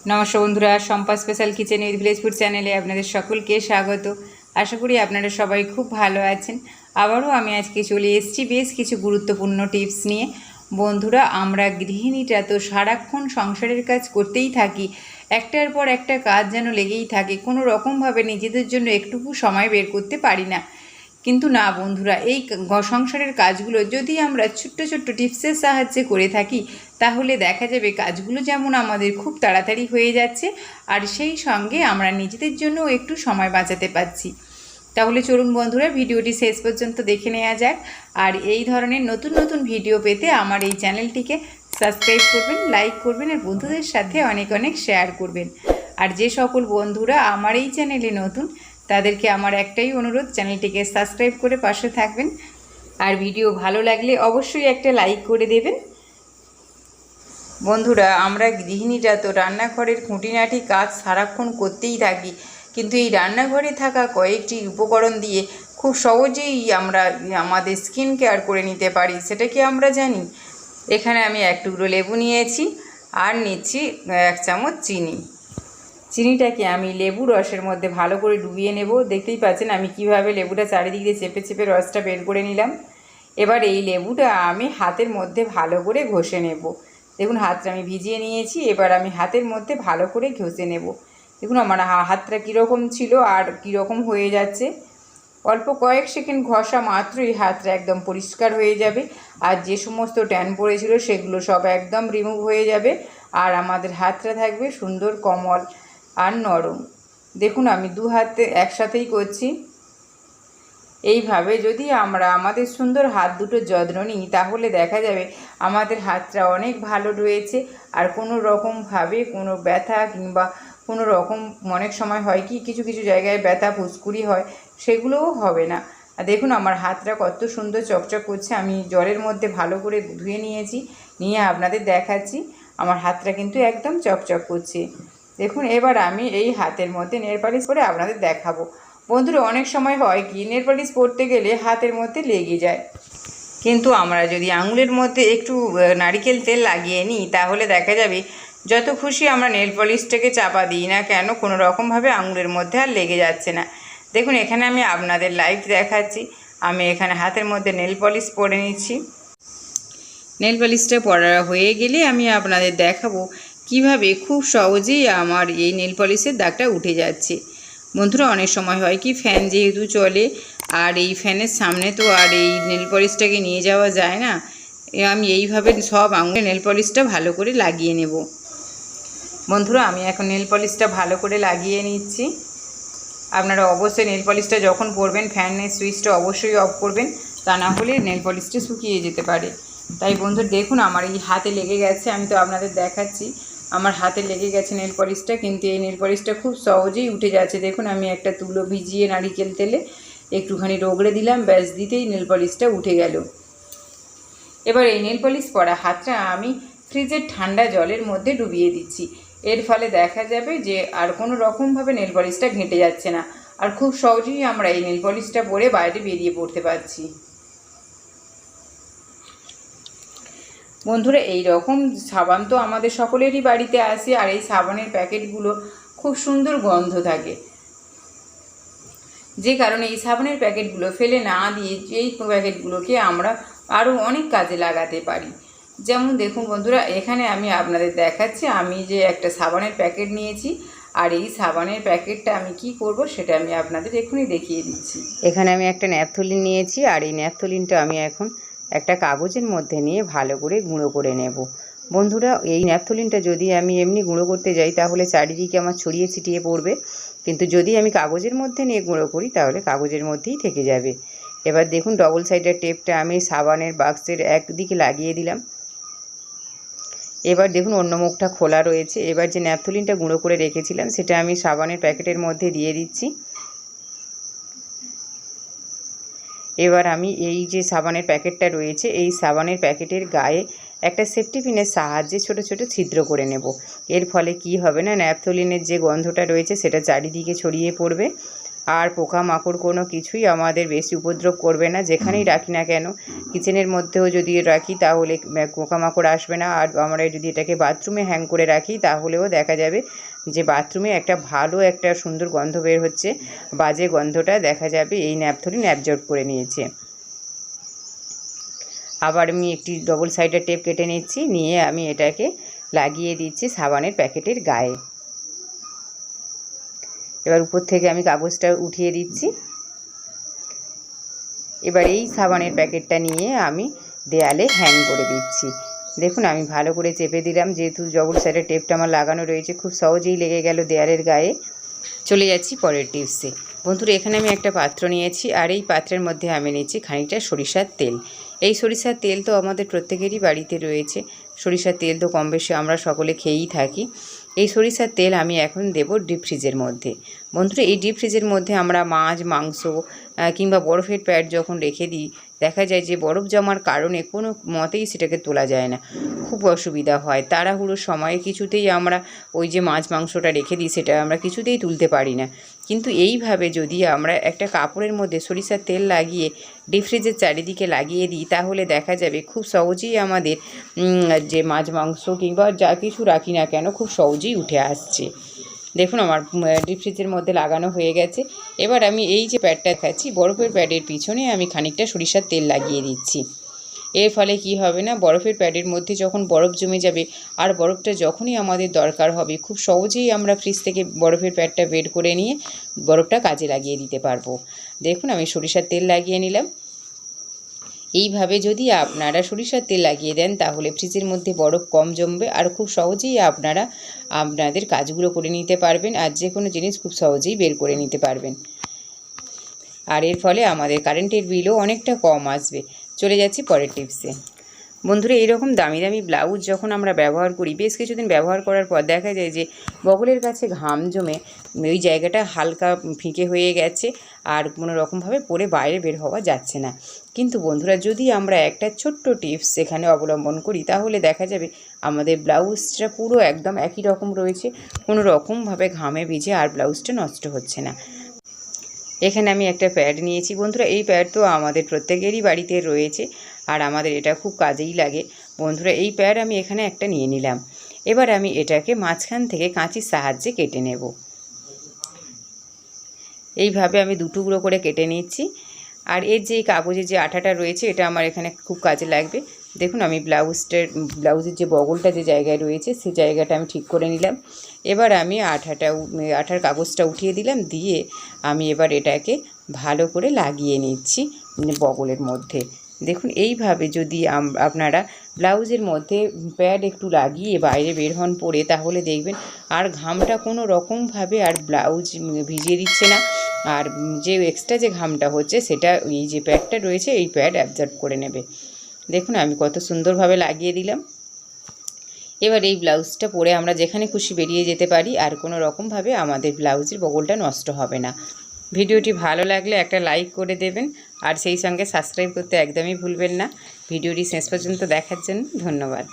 নমস্কার বন্ধুরা, Shampa special kitchen with village food চ্যানেলে আপনাদের সকলকে স্বাগত। আশা করি আপনারা সবাই খুব ভালো আছেন। আবারও আমি আজকে চলে এসেছি বেশ কিছু গুরুত্বপূর্ণ টিপস নিয়ে। বন্ধুরা, আমরা গৃহিণীরা তো সারাক্ষণ সংসারের কাজ করতেই থাকি, একটার পর একটা কাজ যেন লেগেই থাকে, কোনো রকমভাবে নিজেদের জন্য একটুকু সময় বের করতে পারি না। কিন্তু না বন্ধুরা, এই সংসারের কাজগুলো যদি আমরা ছোট্ট ছোট্ট টিপসের সাহায্যে করে থাকি, তাহলে দেখা যাবে কাজগুলো যেমন আমাদের খুব তাড়াতাড়ি হয়ে যাচ্ছে, আর সেই সঙ্গে আমরা নিজেদের জন্যও একটু সময় বাঁচাতে পারছি। তাহলে চলুন বন্ধুরা, ভিডিওটি শেষ পর্যন্ত দেখে নেওয়া যাক। আর এই ধরনের নতুন নতুন ভিডিও পেতে আমার এই চ্যানেলটিকে সাবস্ক্রাইব করবেন, লাইক করবেন, আর বন্ধুদের সাথে অনেক অনেক শেয়ার করবেন। আর যে সকল বন্ধুরা আমার এই চ্যানেলে নতুন, তাদেরকে আমার একটাই অনুরোধ, চ্যানেলটিকে সাবস্ক্রাইব করে পাশে থাকবেন। আর ভিডিও ভালো লাগলে অবশ্যই একটা লাইক করে দেবেন। বন্ধুরা, আমরা গৃহিণীরা তো রান্নাঘরের খুঁটিনাটি কাজ সারাক্ষণ করতেই থাকি, কিন্তু এই রান্নাঘরে থাকা কয়েকটি উপকরণ দিয়ে খুব সহজেই আমরা আমাদের স্কিন কেয়ার করে নিতে পারি, সেটা কি আমরা জানি? এখানে আমি এক টুকরো লেবু নিয়েছি, আর নিচ্ছি 1 চামচ চিনি। চিনিটাকে আমি লেবু রসের মধ্যে ভালো করে ডুবিয়ে নেব। দেখতেই পাচ্ছেন আমি কিভাবে লেবুটা চারিদিক দিয়ে চেপে চেপে রসটা বের করে নিলাম। এবার এই লেবুটা আমি হাতের মধ্যে ভালো করে ঘষে নেব। দেখুন, হাতটা আমি ভিজিয়ে নিয়েছি, এবার আমি হাতের মধ্যে ভালো করে ঘষে নেব। দেখুন আমার হাতটা কীরকম ছিল আর কীরকম হয়ে যাচ্ছে। অল্প কয়েক সেকেন্ড ঘষা মাত্রই হাতটা একদম পরিষ্কার হয়ে যাবে, আর যে সমস্ত ট্যান পড়েছিল সেগুলো সব একদম রিমুভ হয়ে যাবে, আর আমাদের হাতটা থাকবে সুন্দর কোমল আর নরম। দেখুন আমি দু হাতে একসাথেই করছি। এইভাবে যদি আমরা আমাদের সুন্দর হাত দুটোর যত্ন নিই, তাহলে দেখা যাবে আমাদের হাতটা অনেক ভালো রয়েছে, আর কোনো রকমভাবে কোনো ব্যথা কিংবা কোনো রকম অনেক সময় হয় কি কিছু কিছু জায়গায় ব্যথা ফুসকুড়ি হয়, সেগুলোও হবে না। আর দেখুন আমার হাতটা কত সুন্দর চকচক করছে। আমি জলের মধ্যে ভালো করে ধুয়ে নিয়েছি, নিয়ে আপনাদের দেখাচ্ছি। আমার হাতটা কিন্তু একদম চকচক করছে। দেখুন এবার আমি এই হাতের মধ্যে নেল পালিশ করে আপনাদের দেখাবো। বন্ধুরা, অনেক সময় হয় কি নেল পালিশ পরতে গেলে হাতের মধ্যে লেগে যায়, কিন্তু আমরা যদি আঙুলের মধ্যে একটু নারিকেল তেল লাগিয়ে নিই, তাহলে দেখা যাবে যত খুশি আমরা নেল পলিশটাকে চাপা দিই না কেন, কোনো রকমভাবে আঙুলের মধ্যে আর লেগে যাচ্ছে না। দেখুন এখানে আমি আপনাদের লাইভ দেখাচ্ছি। আমি এখানে হাতের মধ্যে নেল পলিশ পরে নিচ্ছি। নেল পলিশটা পরা হয়ে গেলে আমি আপনাদের দেখাবো কিভাবে খুব সহজেই আমার এই নেল পলিশের দাগটা উঠে যাচ্ছে। বন্ধুরা, অনেক সময় হয় কি ফ্যান যেহেতু চলে, আর এই ফ্যানের সামনে তো আর এই নেল পলিশটাকে নিয়ে যাওয়া যায় না। আমি এইভাবে সব আঙুলে নেল পলিশটা ভালো করে লাগিয়ে নেব। বন্ধুরা, আমি এখন নেল পলিশটা ভালো করে লাগিয়ে নিচ্ছি। আপনারা অবশ্যই নেল পলিশটা যখন পরবেন ফ্যানের সুইচটা অবশ্যই অফ করবেন, তা না হলে নেল পলিশটা শুকিয়ে যেতে পারে। তাই বন্ধু দেখুন আমার এই হাতে লেগে গেছে, আমি তো আপনাদের দেখাচ্ছি আমার হাতে লেগে গেছে নেল পলিশটা, কিন্তু এই নেল পলিশটা খুব সহজেই উঠে যাচ্ছে। দেখুন আমি একটা তুলো ভিজিয়ে নারিকেল তেলে একটুখানি রগড়ে দিলাম, ব্যাস দিতেই নেল পলিশটা উঠে গেল। এবার এই নেল পলিশ পরা হাতটা আমি ফ্রিজের ঠান্ডা জলের মধ্যে ডুবিয়ে দিচ্ছি। এর ফলে দেখা যাবে যে আর কোনো রকমভাবে নেল পলিশটা ঘেঁটে যাচ্ছে না, আর খুব সহজেই আমরা এই নেল পলিশটা পরে বাইরে বেরিয়ে পড়তে পারছি। বন্ধুরা, এই রকম সাবান তো আমাদের সকলেরই বাড়িতে আসে, আর এই সাবানের প্যাকেটগুলো খুব সুন্দর গন্ধ থাকে, যে কারণে এই সাবানের প্যাকেটগুলো ফেলে না দিয়ে এই প্যাকেটগুলোকে আমরা আরও অনেক কাজে লাগাতে পারি। যেমন দেখুন বন্ধুরা, এখানে আমি আপনাদের দেখাচ্ছি আমি যে একটা সাবানের প্যাকেট নিয়েছি, আর এই সাবানের প্যাকেটটা আমি কি করব সেটা আমি আপনাদের এখনই দেখিয়ে দিচ্ছি। এখানে আমি একটা ন্যাপথলিন নিয়েছি, আর এই ন্যাপথলিনটা আমি এখন একটা কাগজের মধ্যে নিয়ে ভালো করে গুঁড়ো করে নেব। বন্ধুরা, এই ন্যাপথলিনটা যদি আমি এমনি গুঁড়ো করতে যাই তাহলে চারিদিকে আমার ছড়িয়ে ছিটিয়ে পড়বে, কিন্তু যদি আমি কাগজের মধ্যে নিয়ে গুঁড়ো করি তাহলে কাগজের মধ্যেই থেকে যাবে। এবার দেখুন ডবল সাইডের টেপটা আমি সাবানের বাক্সের একদিকে লাগিয়ে দিলাম। এবার দেখুন অন্য মুখটা খোলা রয়েছে। এবার যে ন্যাপথলিনটা গুঁড়ো করে রেখেছিলাম সেটা আমি সাবানের প্যাকেটের মধ্যে দিয়ে দিচ্ছি। এবার আমি এই যে সাবানের প্যাকেটটা রয়েছে এই সাবানের প্যাকেটের গায়ে একটা সেফটি পিনের সাহায্যে ছোট ছোট ছিদ্র করে নেব। এর ফলে কি হবে না, ন্যাপথলিনের যে গন্ধটা রয়েছে সেটা চারিদিকে ছড়িয়ে পড়বে, আর পোকামাকড় কোনো কিছুই আমাদের বেশি উপদ্রব করবে না। যেখানেই রাখি না কেন, কিচেনের মধ্যেও যদি রাখি তাহলে পোকামাকড় আসবে না। আর আমরা যদি এটাকে বাথরুমে হ্যাং করে রাখি তাহলেও দেখা যাবে যে বাথরুমে একটা ভালো একটা সুন্দর গন্ধ বের হচ্ছে। বাজে গন্ধটা দেখা যাবে এই ন্যাপথলিন অ্যাবজর্ব করে নিয়েছে। আবার আমি একটি ডবল সাইডের টেপ কেটে নিচ্ছি, নিয়ে আমি এটাকে লাগিয়ে দিচ্ছি সাবানের প্যাকেটের গায়ে। এবার উপর থেকে আমি কাগজটা উঠিয়ে দিচ্ছি। এবার এই সাবানের প্যাকেটটা নিয়ে আমি দেয়ালে হ্যাং করে দিচ্ছি। দেখুন আমি ভালো করে চেপে দিলাম, যেহেতু ডবল সাইডের টেপটা আমার লাগানো রয়েছে, খুব সহজেই লেগে গেল দেয়ালের গায়ে। চলে যাচ্ছি পরের টিপসে। বন্ধুরা, এখানে আমি একটা পাত্র নিয়েছি, আর এই পাত্রের মধ্যে আমি নিচ্ছি খানিকটা সরিষার তেল। এই সরিষার তেল তো আমাদের প্রত্যেকেরই বাড়িতে রয়েছে। সরিষার তেল তো কম বেশি আমরা সকলে খেয়েই থাকি। এই সরিষার তেল আমি এখন দেব ডিপ ফ্রিজের মধ্যে। বন্ধুরা, এই ডিপ ফ্রিজের মধ্যে আমরা মাছ, মাংস কিংবা বরফের প্যাড যখন রেখে দিই, দেখা যায় যে বরফ জমার কারণে কোনো মতেই সেটাকে তোলা যায় না, খুব অসুবিধা হয়। তাড়াহুড়োর সময়ে কিছুতেই আমরা ওই যে মাছ মাংসটা রেখে দিই সেটা আমরা কিছুতেই তুলতে পারি না। কিন্তু এইভাবে যদি আমরা একটা কাপড়ের মধ্যে সরিষার তেল লাগিয়ে ডিপ ফ্রিজের চারিদিকে লাগিয়ে দিই, তাহলে দেখা যাবে খুব সহজেই আমাদের যে মাছ মাংস কিংবা যা কিছু রাখি না কেন খুব সহজেই উঠে আসছে। দেখুন আমার ডিপ ফ্রিজের মধ্যে লাগানো হয়ে গেছে। এবার আমি এই যে প্যাডটা খাচ্ছি, বরফের প্যাডের পিছনে আমি খানিকটা সরিষার তেল লাগিয়ে দিচ্ছি। এর ফলে কি হবে না, বরফের প্যাডের মধ্যে যখন বরফ জমে যাবে, আর বরফটা যখনই আমাদের দরকার হবে, খুব সহজেই আমরা ফ্রিজ থেকে বরফের প্যাডটা বের করে নিয়ে বরফটা কাজে লাগিয়ে দিতে পারবো। দেখুন আমি সরিষার তেল লাগিয়ে নিলাম। এইভাবে যদি আপনারা সরিষার তেল লাগিয়ে দেন তাহলে ফ্রিজের মধ্যে বরফ কম জমবে, আর খুব সহজেই আপনারা আপনাদের কাজগুলো করে নিতে পারবেন, আর যে কোনো জিনিস খুব সহজেই বের করে নিতে পারবেন। আর এর ফলে আমাদের কারেন্টের বিলও অনেকটা কম আসবে। চলে যাচ্ছি পরের টিপসে। বন্ধুরা, এইরকম দামি দামি ব্লাউজ যখন আমরা ব্যবহার করি, বেশ কিছুদিন ব্যবহার করার পর দেখা যায় যে বগলের কাছে ঘাম জমে ওই জায়গাটা হালকা ফিকে হয়ে গেছে, আর কোনো রকমভাবে পরে বাইরে বের হওয়া যাচ্ছে না। কিন্তু বন্ধুরা, যদি আমরা একটা ছোট্ট টিপস সেখানে অবলম্বন করি, তাহলে দেখা যাবে আমাদের ব্লাউজটা পুরো একদম একই রকম রয়েছে, কোনো রকমভাবে ঘামে ভিজে আর ব্লাউজটা নষ্ট হচ্ছে না। এখানে আমি একটা প্যাড নিয়েছি। বন্ধুরা, এই প্যাড তো আমাদের প্রত্যেকেরই বাড়িতে রয়েছে, আর আমাদের এটা খুব কাজেই লাগে। বন্ধুরা, এই প্যাড আমি এখানে একটা নিয়ে নিলাম। এবার আমি এটাকে মাঝখান থেকে কাঁচির সাহায্যে কেটে নেব। এইভাবে আমি দুটুকরো করে কেটে নিচ্ছি। আর এর যে কাগজের যে আঠাটা রয়েছে, এটা আমার এখানে খুব কাজে লাগবে। দেখুন আমি ব্লাউজের যে বগলটা যে জায়গায় রয়েছে সেই জায়গাটা আমি ঠিক করে নিলাম। এবার আমি আঠার কাগজটা উঠিয়ে দিলাম, দিয়ে আমি এবার এটাকে ভালো করে লাগিয়ে নিচ্ছি বগলের মধ্যে। দেখুন এইভাবে যদি আপনারা ব্লাউজের মধ্যে প্যাড একটু লাগিয়ে বাইরে বের হন পরে, তাহলে দেখবেন আর ঘামটা কোনো রকমভাবে আর ব্লাউজ ভিজিয়ে দিচ্ছে না, আর যে এক্সট্রা যে ঘামটা হচ্ছে সেটা এই যে প্যাডটা রয়েছে এই প্যাড অ্যাবজর্ব করে নেবে। দেখুন আমি কত সুন্দরভাবে লাগিয়ে দিলাম। এবার এই ব্লাউজটা পরে আমরা যেখানে খুশি বেরিয়ে যেতে পারি, আর কোনো রকমভাবে আমাদের ব্লাউজের বগলটা নষ্ট হবে না। ভিডিওটি ভালো লাগলে একটা লাইক করে দেবেন, আর সেই সঙ্গে সাবস্ক্রাইব করতে একদমই ভুলবেন না। ভিডিওটি শেষ পর্যন্ত দেখার জন্য ধন্যবাদ।